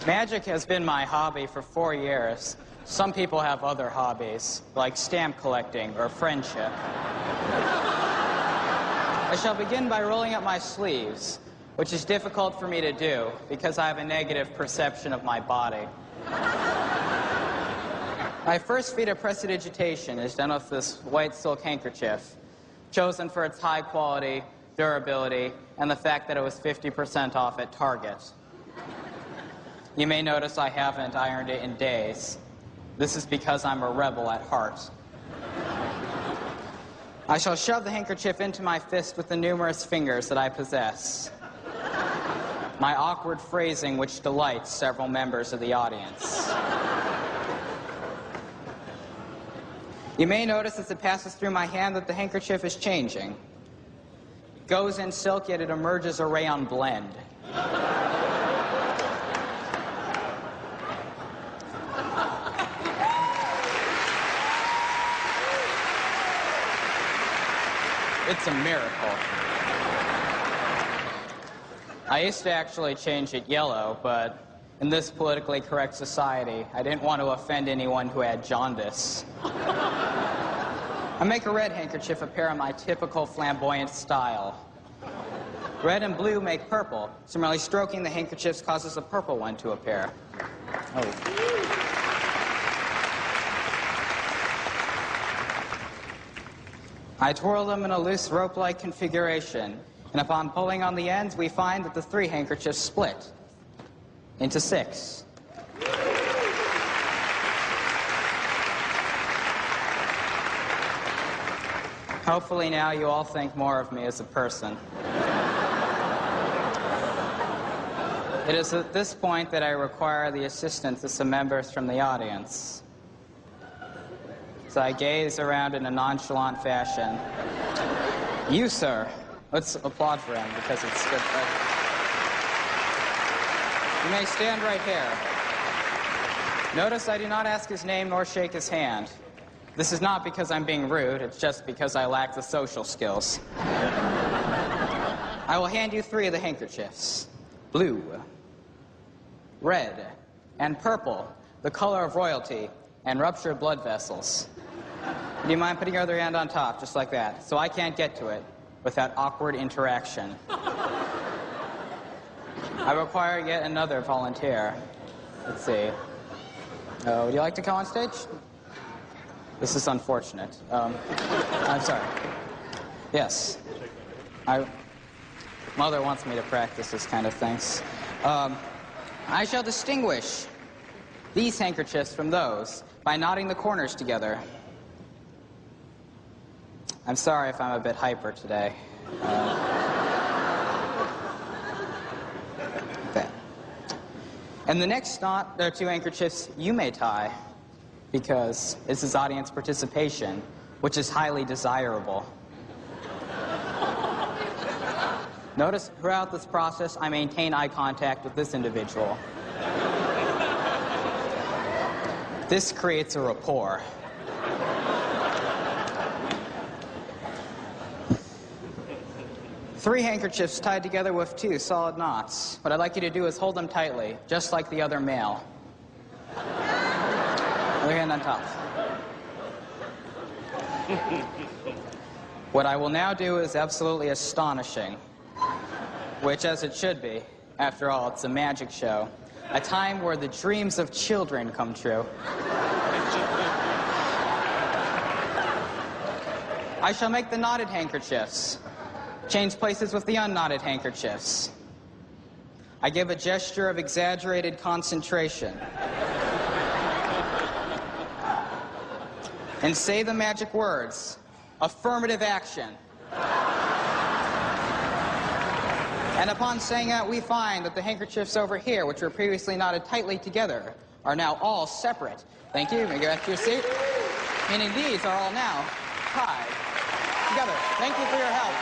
Magic has been my hobby for 4 years. Some people have other hobbies, like stamp collecting or friendship. I shall begin by rolling up my sleeves, which is difficult for me to do because I have a negative perception of my body. My first feat of prestidigitation is done with this white silk handkerchief, chosen for its high quality, durability, and the fact that it was 50% off at Target. You may notice I haven't ironed it in days. This is because I'm a rebel at heart. I shall shove the handkerchief into my fist with the numerous fingers that I possess. My awkward phrasing which delights several members of the audience. You may notice as it passes through my hand that the handkerchief is changing. It goes in silk, yet it emerges a rayon blend. It's a miracle. I used to actually change it yellow, but in this politically correct society, I didn't want to offend anyone who had jaundice. I make a red handkerchief appear in my typical flamboyant style. Red and blue make purple, so merely stroking the handkerchiefs causes a purple one to appear. Oh. I twirl them in a loose rope-like configuration, and upon pulling on the ends, we find that the 3 handkerchiefs split into 6. Hopefully now you all think more of me as a person. It is at this point that I require the assistance of some members from the audience. So I gaze around in a nonchalant fashion. You, sir. Let's applaud for him because it's good. You may stand right here. Notice I do not ask his name nor shake his hand. This is not because I'm being rude, it's just because I lack the social skills. I will hand you 3 of the handkerchiefs. Blue, red, and purple, the color of royalty and ruptured blood vessels. Do you mind putting your other hand on top, just like that, so I can't get to it without awkward interaction? I require yet another volunteer. Let's see. Would you like to come on stage? This is unfortunate. I'm sorry. Yes. Mother wants me to practice this kind of things. I shall distinguish these handkerchiefs from those by knotting the corners together. I'm sorry if I'm a bit hyper today. Okay. And the next knot, there are 2 handkerchiefs you may tie, because this is audience participation, which is highly desirable. Notice throughout this process, I maintain eye contact with this individual. This creates a rapport. Three handkerchiefs tied together with 2 solid knots. What I'd like you to do is hold them tightly, just like the other male. Other hand on top. What I will now do is absolutely astonishing, which, as it should be, after all, it's a magic show, a time where the dreams of children come true. I shall make the knotted handkerchiefs. Change places with the unknotted handkerchiefs. I give a gesture of exaggerated concentration. And say the magic words, affirmative action. And upon saying that, we find that the handkerchiefs over here, which were previously knotted tightly together, are now all separate. Thank you. You may go back to your seat. Meaning these are all now tied together. Thank you for your help.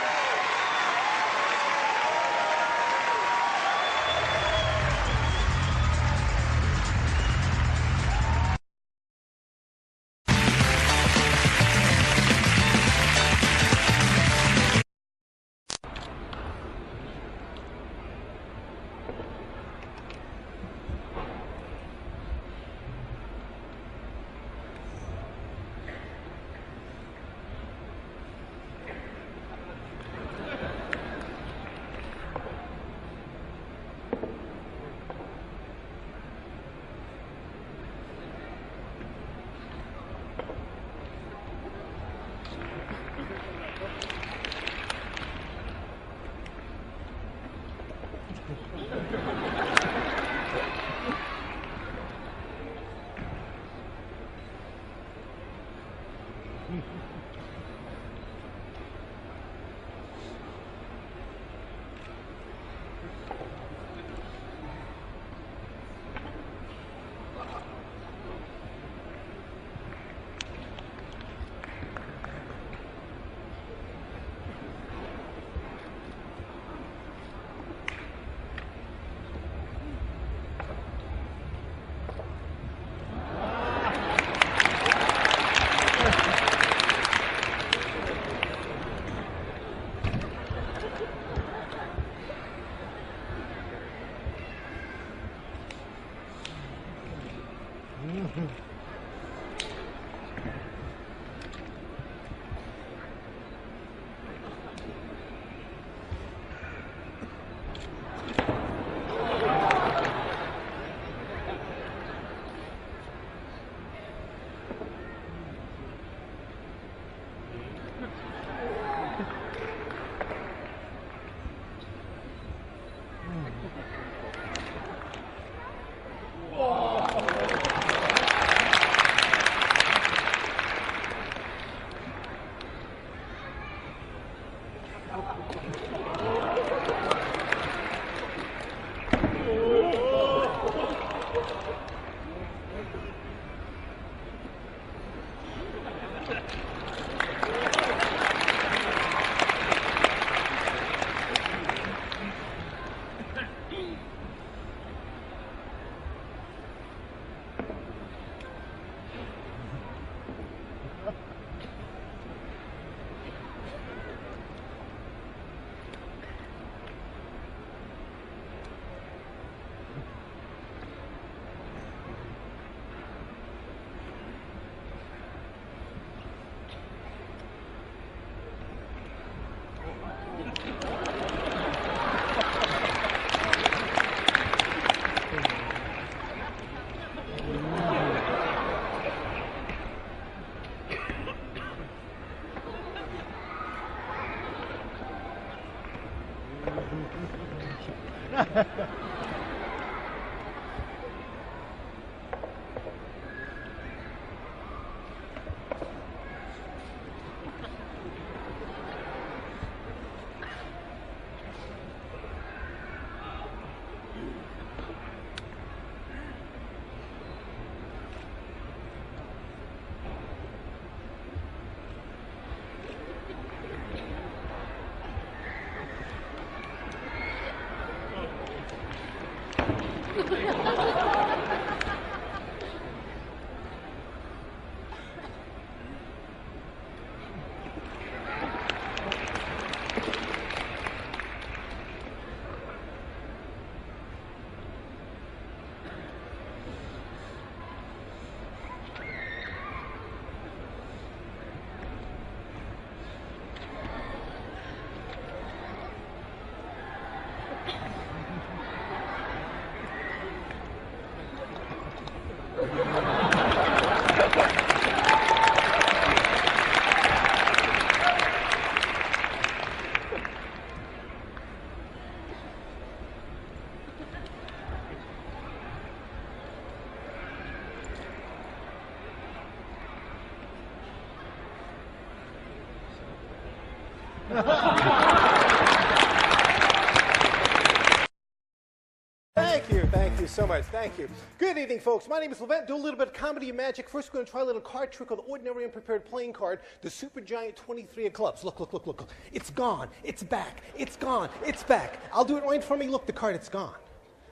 Thank you so much. Thank you. Good evening, folks. My name is Levent. Do a little bit of comedy and magic. First, we're going to try a little card trick with the ordinary unprepared playing card, the Super Giant 23 of clubs. Look, look, look, look, look. It's gone. It's back. It's gone. It's back. I'll do it right in front of me. Look, the card, it's gone.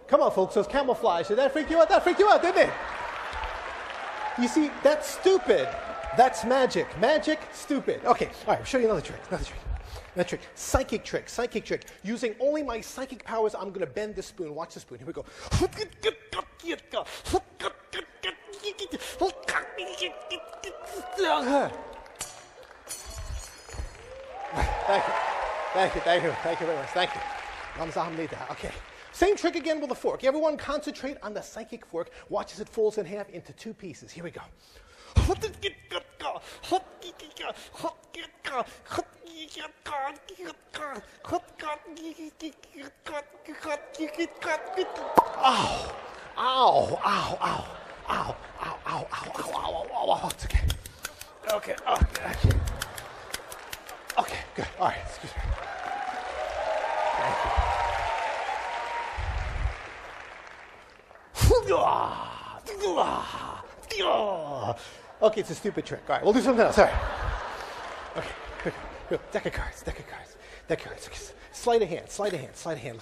Come on, folks. Those camouflage. Did that freak you out? That freaked you out, didn't it? You see, that's stupid. That's magic. Magic, stupid. Okay, all right, I'll show you another trick. Another trick. Another trick. Psychic trick. Psychic trick. Using only my psychic powers, I'm going to bend the spoon. Watch the spoon. Here we go. Thank you. Thank you. Thank you. Thank you very much. Thank you. Okay. Same trick again with the fork. Everyone concentrate on the psychic fork. Watch as it folds in half into two pieces. Here we go. Ow! Ow! Ow! Ow! Ow! Ow! Ow! Ow! Ow! It's okay. Okay. Okay. Okay. Good. All right. Excuse me. Thank you. Okay, it's a stupid trick. All right, we'll do something else. All right. Okay, good. Deck of cards. Okay. Sleight of hand. Look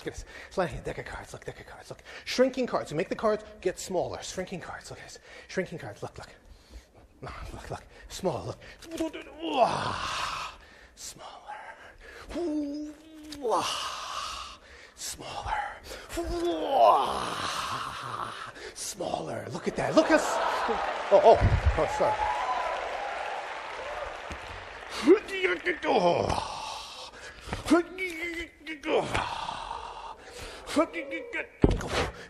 at this. Sleight of hand. Deck of cards. Look. Shrinking cards. We make the cards get smaller. Shrinking cards. Look at this. Shrinking cards. Look. Look. Smaller. Look. Smaller. Look at that. Look us. Oh, sorry.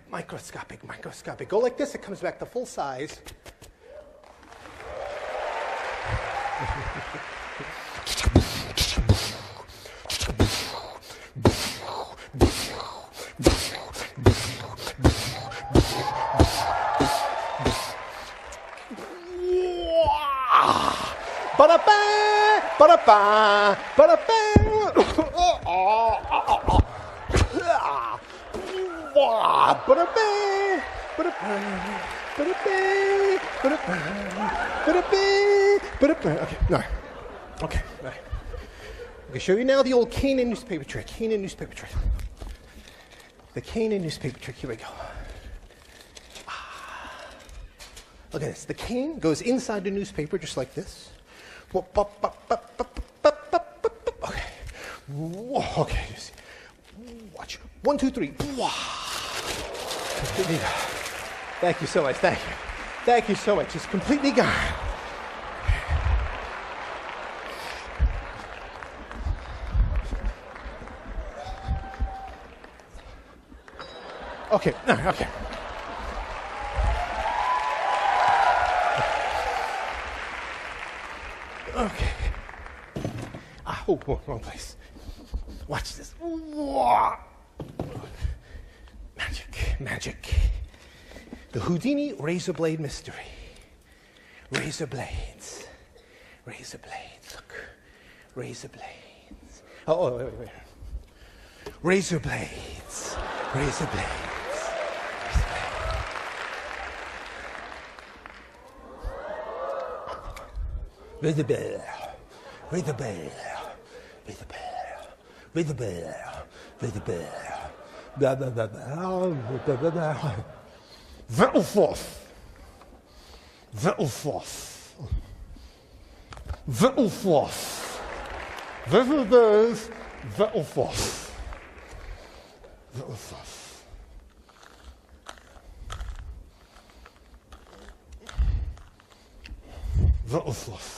Microscopic. Go like this, it comes back to full size. Ba-da-ba! Ba-da-ba, ba-da-ba, ba-da-ba, ba-da-ba, ba-da-ba, ba-da-ba. Okay, all right. Okay, all right. I'm going to show you now the old cane and newspaper trick. Cane and newspaper trick. The cane and newspaper trick. Here we go. Look at this. The cane goes inside the newspaper just like this. Okay. Whoa, okay. Just watch. 1, 2, 3. Completely gone. Thank you so much. Thank you. Thank you so much. It's completely gone. Okay. Okay. Okay. Oh, wrong place. Watch this. Magic, magic. The Houdini razor blade mystery. Razor blades. Razor blades. Look. Razor blades. Oh, wait. Razor blades. Razor blades. Razor blade. Razor blade. Razor blade. Razor blade. Razor blade. Blah, blah, blah, blah. Vettelfoss. Vettelfoss. Vettelfoss. This is Vettelfoss. Vettelfoss. Vettelfoss.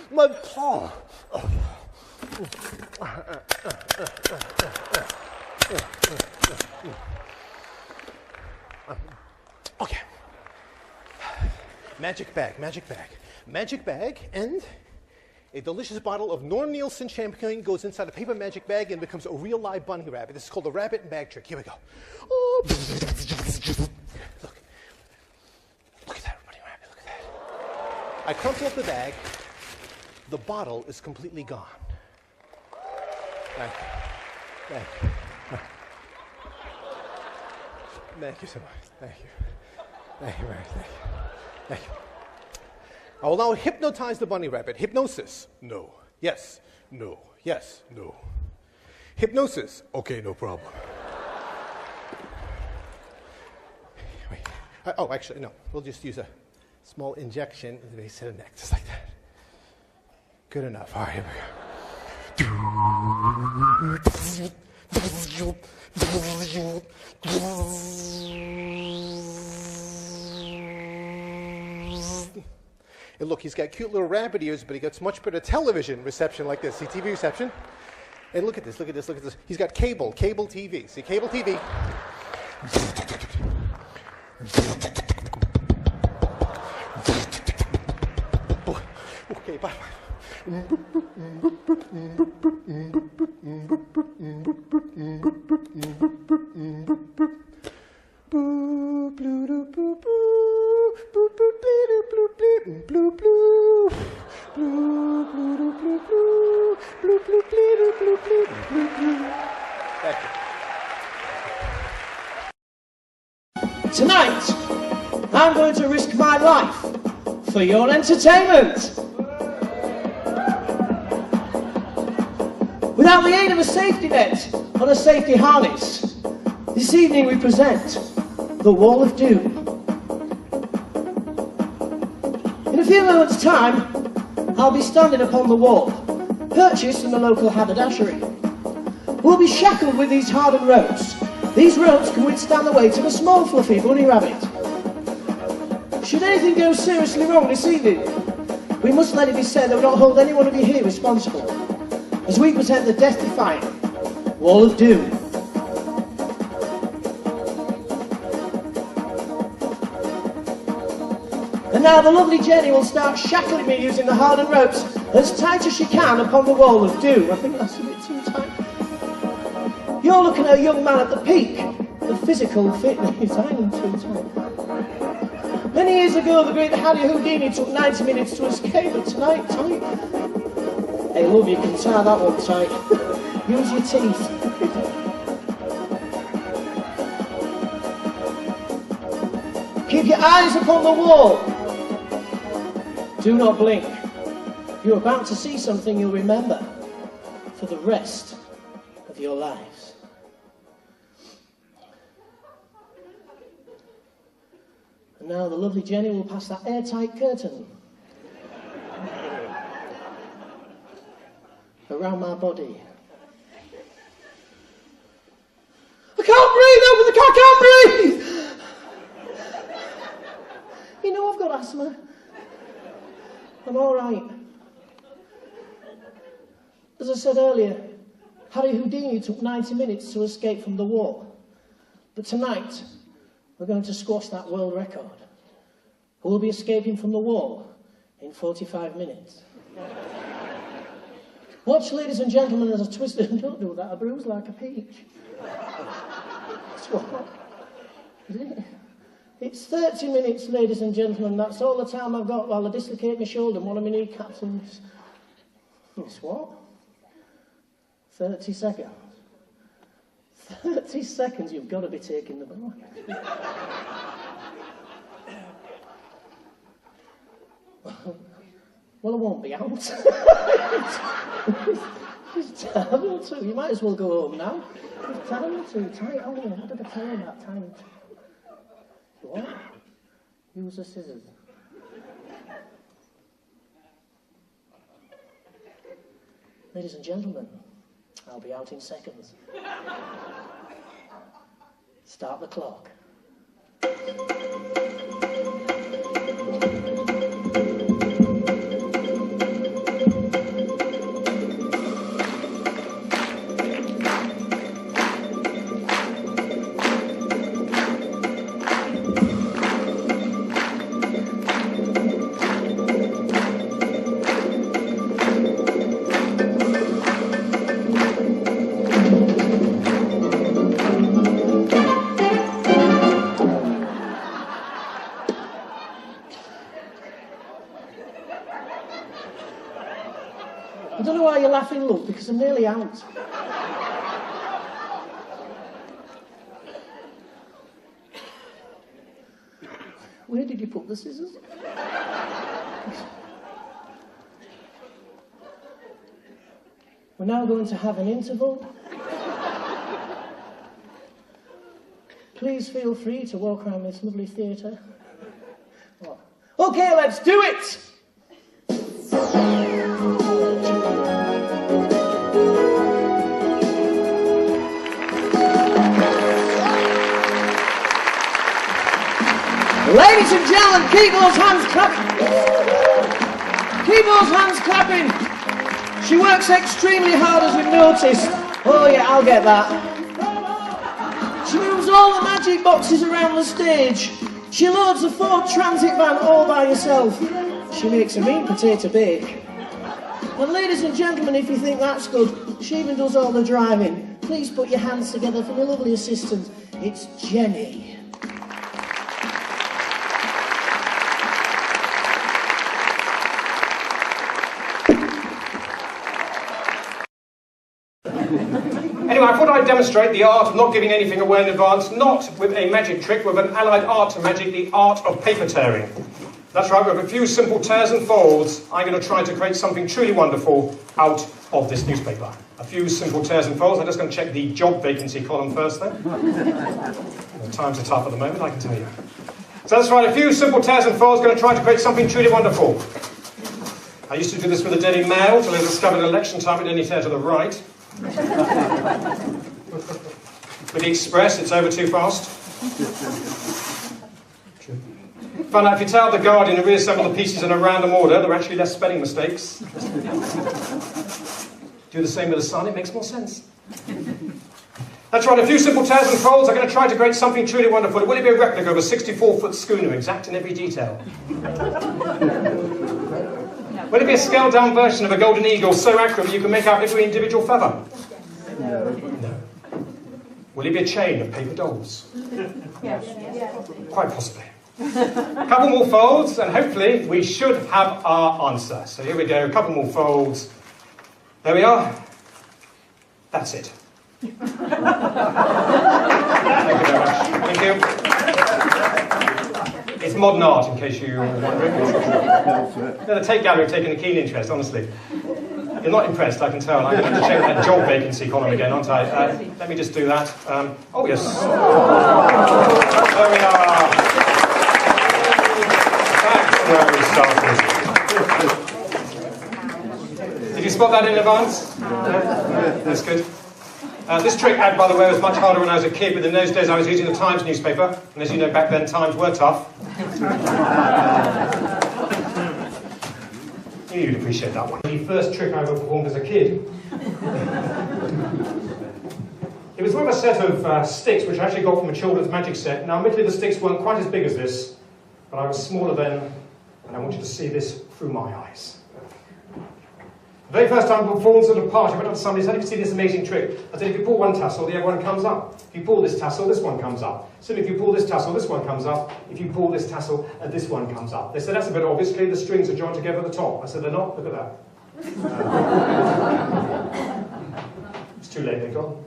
My paw. Okay. Magic bag, magic bag. Magic bag and a delicious bottle of Norm Nielsen champagne goes inside a paper magic bag and becomes a real live bunny rabbit. This is called the rabbit and bag trick. Here we go. Oh. Look at that bunny rabbit, look at that. I crumple up the bag. The bottle is completely gone. Thank you. Thank you. Thank you so much. Thank you. Thank you very much. Thank you. Thank you. I will now hypnotize the bunny rabbit. Hypnosis. No. Yes. No. Yes. No. Hypnosis. Okay, no problem. Wait. Oh, actually, no. We'll just use a small injection in the base of the neck, just like that. Good enough. All right, here we go. And look, he's got cute little rabbit ears, but he gets much better television reception like this. See, TV reception? And look at this, look at this, look at this. He's got cable TV. See, cable TV. Okay, bye. Tonight, I'm going to risk my life for your entertainment. Without the aid of a safety net or a safety harness, this evening we present The Wall of Doom. In a few moments' time, I'll be standing upon the wall, purchased from the local haberdashery. We'll be shackled with these hardened ropes. These ropes can withstand the weight of a small fluffy bunny rabbit. Should anything go seriously wrong this evening, we must let it be said that we don't hold any one of you here responsible, as we present the death-defying Wall of Doom. And now the lovely Jenny will start shackling me using the hardened ropes as tight as she can upon the Wall of Doom. I think that's a bit too tight. You're looking at a young man at the peak of physical fitness. I am too tight. Many years ago, the great Harry Houdini took 90 minutes to escape, but tonight, tight. Hey, love, you can tie that one tight. Use your teeth. Keep your eyes upon the wall. Do not blink. You're about to see something you'll remember for the rest of your lives. And now the lovely Jenny will pass that airtight curtain around my body. I can't breathe! I can't breathe! You know I've got asthma. I'm all right. As I said earlier, Harry Houdini took 90 minutes to escape from the wall. But tonight, we're going to squash that world record. We'll be escaping from the wall in 45 minutes. Watch, ladies and gentlemen, as I twist it. Don't do that, I bruise like a peach. That's what? It's 30 minutes, ladies and gentlemen. That's all the time I've got while I dislocate my shoulder and one of my kneecaps. And it's what? 30 seconds. 30 seconds, you've got to be taking the ball. Well, I won't be out. It's terrible too. You might as well go home now. It's terrible too tight. Oh, yeah, what did I tell you that time? What? Use the scissors. Ladies and gentlemen, I'll be out in seconds. Start the clock. I don't know why you're laughing, love, because I'm nearly out. Where did you put the scissors? We're now going to have an interval. Please feel free to walk around this lovely theatre. Okay, let's do it! Ladies and gentlemen, keep those hands clapping. Keep those hands clapping. She works extremely hard, as we've noticed. Oh yeah, I'll get that. She moves all the magic boxes around the stage. She loads a Ford Transit van all by herself. She makes a mean potato bake. And ladies and gentlemen, if you think that's good, she even does all the driving. Please put your hands together for my lovely assistant. It's Jenny. Anyway, I thought I'd demonstrate the art of not giving anything away in advance, not with a magic trick, with an allied art to magic, the art of paper tearing. That's right, with a few simple tears and folds, I'm going to try to create something truly wonderful out of this newspaper. A few simple tears and folds. I'm just going to check the job vacancy column first then. The times are tough at the moment, I can tell you. So that's right, a few simple tears and folds, going to try to create something truly wonderful. I used to do this with the Daily Mail till I discovered at election time it only tear to the right. With the Express, it's over too fast. Found out if you tell the Guardian to reassemble the pieces in a random order, there are actually less spelling mistakes. Do the same with the Sun, it makes more sense. That's right, a few simple tears and folds. I'm going to try to create something truly wonderful. Will it be a replica of a 64-foot schooner, exact in every detail? Will it be a scaled-down version of a golden eagle so accurate you can make out every individual feather? No. Will it be a chain of paper dolls? Quite possibly. A couple more folds, and hopefully we should have our answer. So here we go, a couple more folds. There we are. That's it. Thank you very much. Thank you. It's modern art, in case you were wondering. No, the Tate Gallery have taken a keen interest, honestly. You're not impressed, I can tell. I'm going to check that job vacancy column again, aren't I? Let me just do that. Oh, yes. There we are. Back where we started. Did you spot that in advance? That's good. This trick, by the way, was much harder when I was a kid, but in those days I was using the Times newspaper, and as you know, back then times were tough. You'd appreciate that one. The first trick I ever performed as a kid. It was with a set of sticks, which I actually got from a children's magic set. Now, admittedly, the sticks weren't quite as big as this, but I was smaller then, and I want you to see this through my eyes. The very first time I performed at a party, I went up to somebody and said, "Have you seen this amazing trick?" I said, "If you pull one tassel, the other one comes up. If you pull this tassel, this one comes up. So if you pull this tassel, this one comes up. If you pull this tassel, this one comes up." They said, "That's a bit obvious. Clearly the strings are joined together at the top." I said, "They're not. Look at that." It's too late, they're gone.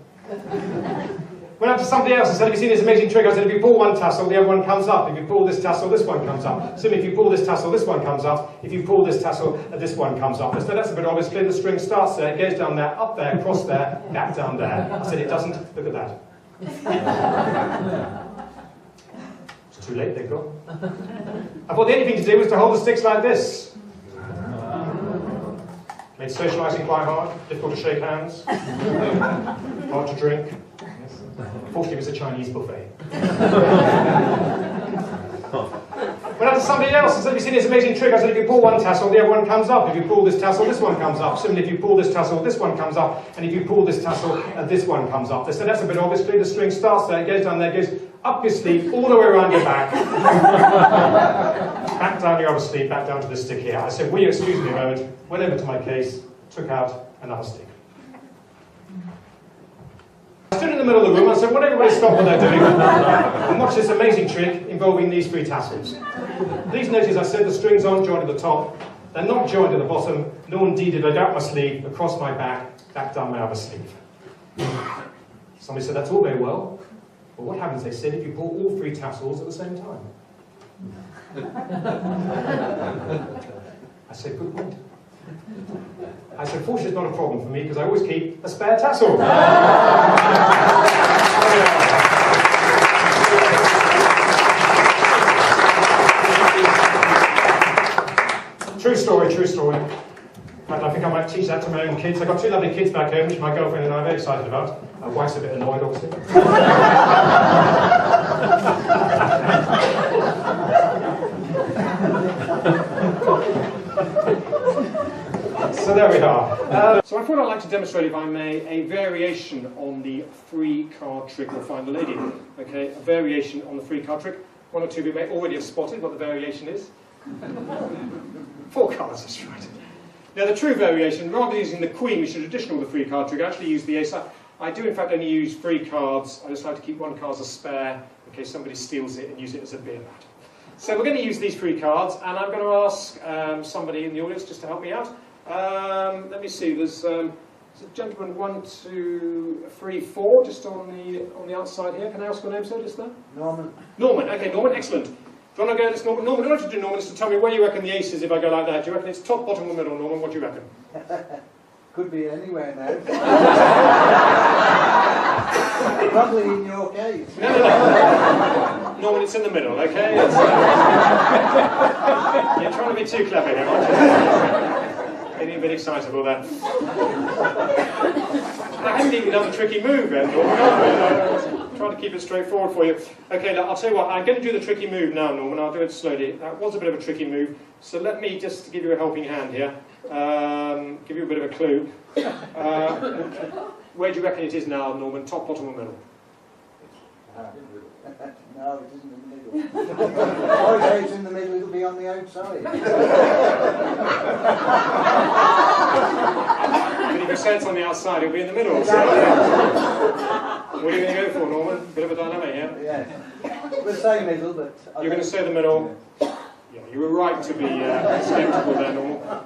Went up to somebody else and said, "Have you seen this amazing trick?" I said, "If you pull one tassel, the other one comes up. If you pull this tassel, this one comes up. So if you pull this tassel, this one comes up. If you pull this tassel, this one comes up." I said, "That's a bit obvious. Clearly the string starts there, it goes down there, up there, across there, back down there." I said, "It doesn't. Look at that." It's too late, they're gone. I thought the only thing to do was to hold the sticks like this. Made socialising quite hard, difficult to shake hands, hard to drink. Fortunately, it was a Chinese buffet. Went up to somebody else and said, "Have you seen this amazing trick?" I said, "If you pull one tassel, the other one comes up. If you pull this tassel, this one comes up. Similarly, if you pull this tassel, this one comes up. And if you pull this tassel, this one comes up." They said, "That's a bit obvious. The string starts there, it goes down there, it goes up your sleeve, all the way around your back. Back down your other sleeve, back down to this stick here." I said, "Will you excuse me a moment?" Went over to my case, took out another stick. I stood in the middle of the room and I said, "Would everybody stop what they're doing and watch this amazing trick involving these three tassels?" Please notice I said the strings aren't joined at the top, they're not joined at the bottom, nor indeed did I go up my sleeve, across my back, back down my other sleeve. Somebody said, "That's all very well, but what happens," they said, "if you pull all three tassels at the same time?" I said, "Good point." I said, "Fortunately, it's not a problem for me because I always keep a spare tassel." True story, true story. In fact, I think I might teach that to my own kids. I've got two lovely kids back home, which my girlfriend and I are very excited about. My wife's a bit annoyed, obviously. So there we are. So I thought I'd like to demonstrate, if I may, a variation on the three-card trick or Find the Lady. Okay, a variation on the three-card trick. One or two of you may already have spotted what the variation is. 4 cards, that's right. Now the true variation, rather than using the Queen, which is traditional with the three-card trick, I actually use the Ace. I do in fact only use 3 cards. I just like to keep 1 card as a spare in case somebody steals it and use it as a beer mat. So we're going to use these 3 cards, and I'm going to ask somebody in the audience just to help me out. Let me see. There's a gentleman 1, 2, 3, 4, just on the outside here. Can I ask your name, sir, just there? Norman. Norman. Okay, Norman. Excellent. Do you want to go this, Norman? Norman, what do you like to do, Norman, is to tell me where you reckon the ace is if I go like that. Do you reckon it's top, bottom, or middle, Norman? What do you reckon? Could be anywhere now. Probably in your case. No. Norman, it's in the middle, okay? You're trying to be too clever here, aren't you? Getting a bit excitable there. I haven't even done the tricky move then, Norman. Trying to keep it straightforward for you. Okay, look, I'll tell you what, I'm going to do the tricky move now, Norman. I'll do it slowly. That was a bit of a tricky move, so let me just give you a helping hand here. Give you a bit of a clue. Where do you reckon it is now, Norman? Top, bottom, or middle? No, it isn't in the middle. Or if it's in the middle, it'll be on the outside. But if you say it's on the outside, it'll be in the middle. So. What are you going to go for, Norman? Bit of a dilemma here. Yeah. We'll say middle, but... You're going to say the middle. Yeah, you were right to be sceptical there,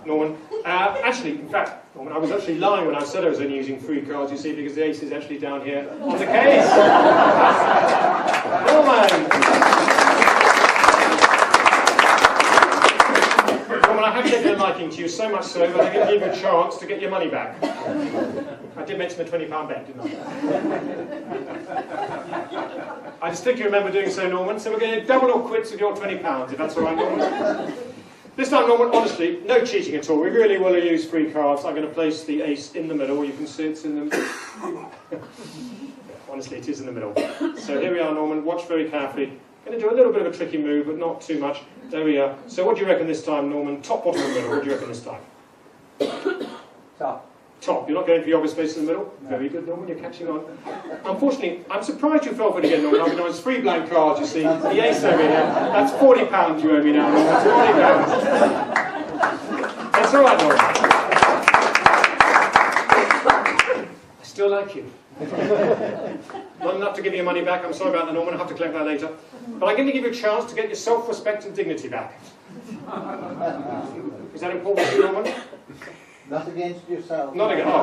Norman. Actually, in fact, Norman, I was actually lying when I said I was only using 3 cards, you see, because the ace is actually down here on the case. Norman! Norman, I have taken a liking to you, so much so that I'm going to give you a chance to get your money back. I did mention the £20 bet, didn't I distinctly remember doing so, Norman, so we're going to double or quits with your £20, if that's all right, Norman. This time, Norman, honestly, no cheating at all. We really will use 3 cards. I'm going to place the ace in the middle. You can see it's in the middle. Honestly, it is in the middle. So here we are, Norman. Watch very carefully. Going to do a little bit of a tricky move, but not too much. There we are. So what do you reckon this time, Norman? Top, bottom, or middle? What do you reckon this time? Top. Top. You're not going for the obvious space in the middle? No. Very good, Norman. You're catching on. Unfortunately, I'm surprised you fell for it again, Norman. I mean, it's 3 blank cards, you see. The ace over here. That's £40 you owe me now, Norman. That's £40. That's all right, Norman. I still like you. Not enough to give you your money back. I'm sorry about that, Norman. I'll have to collect that later. But I'm going to give you a chance to get your self-respect and dignity back. Is that important to you, Norman? Not against yourself. Not again. Oh.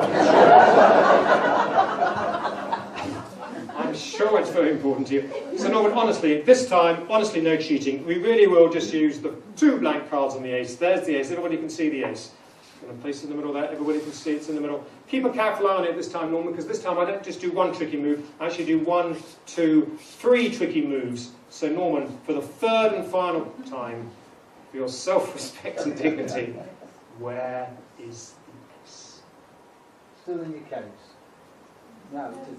I'm sure it's very important to you. So Norman, honestly, this time, honestly, no cheating. We really will just use the 2 blank cards on the ace. There's the ace. Everybody can see the ace. I'm going to place it in the middle there. Everybody can see it's in the middle. Keep a careful eye on it this time, Norman, because this time I don't just do 1 tricky move. I actually do 1, 2, 3 tricky moves. So Norman, for the 3rd and final time, for your self-respect and dignity, where is the ace? Still in your case. No, it isn't.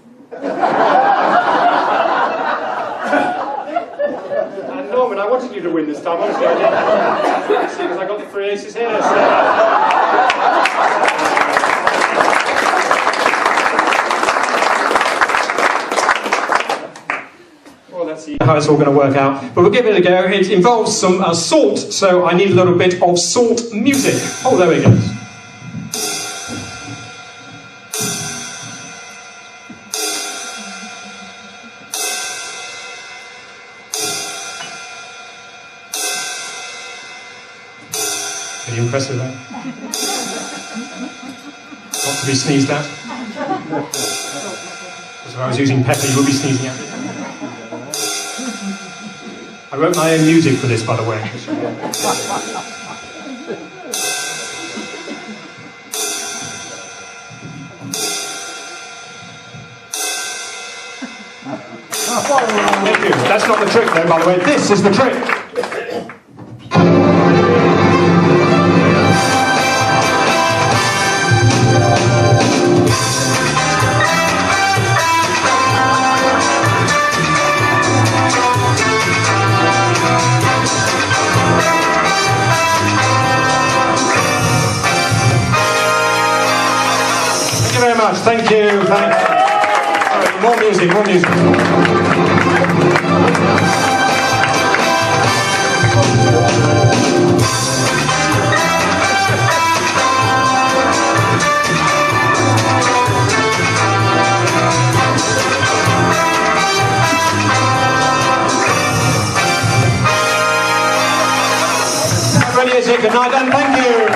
And Norman, I wanted you to win this time, honestly I did. Because I got the 3 aces here. So. Well, let's see how it's all going to work out. But we'll give it a go. It involves some salt, so I need a little bit of salt music. Oh, there we go. Pretty impressive, eh? Not to be sneezed at. Because if I was using pepper, you would be sneezing at it. I wrote my own music for this, by the way. Thank you. That's not the trick, though, by the way. This is the trick. Thank you. Right, more music, more music. Good night, and thank you.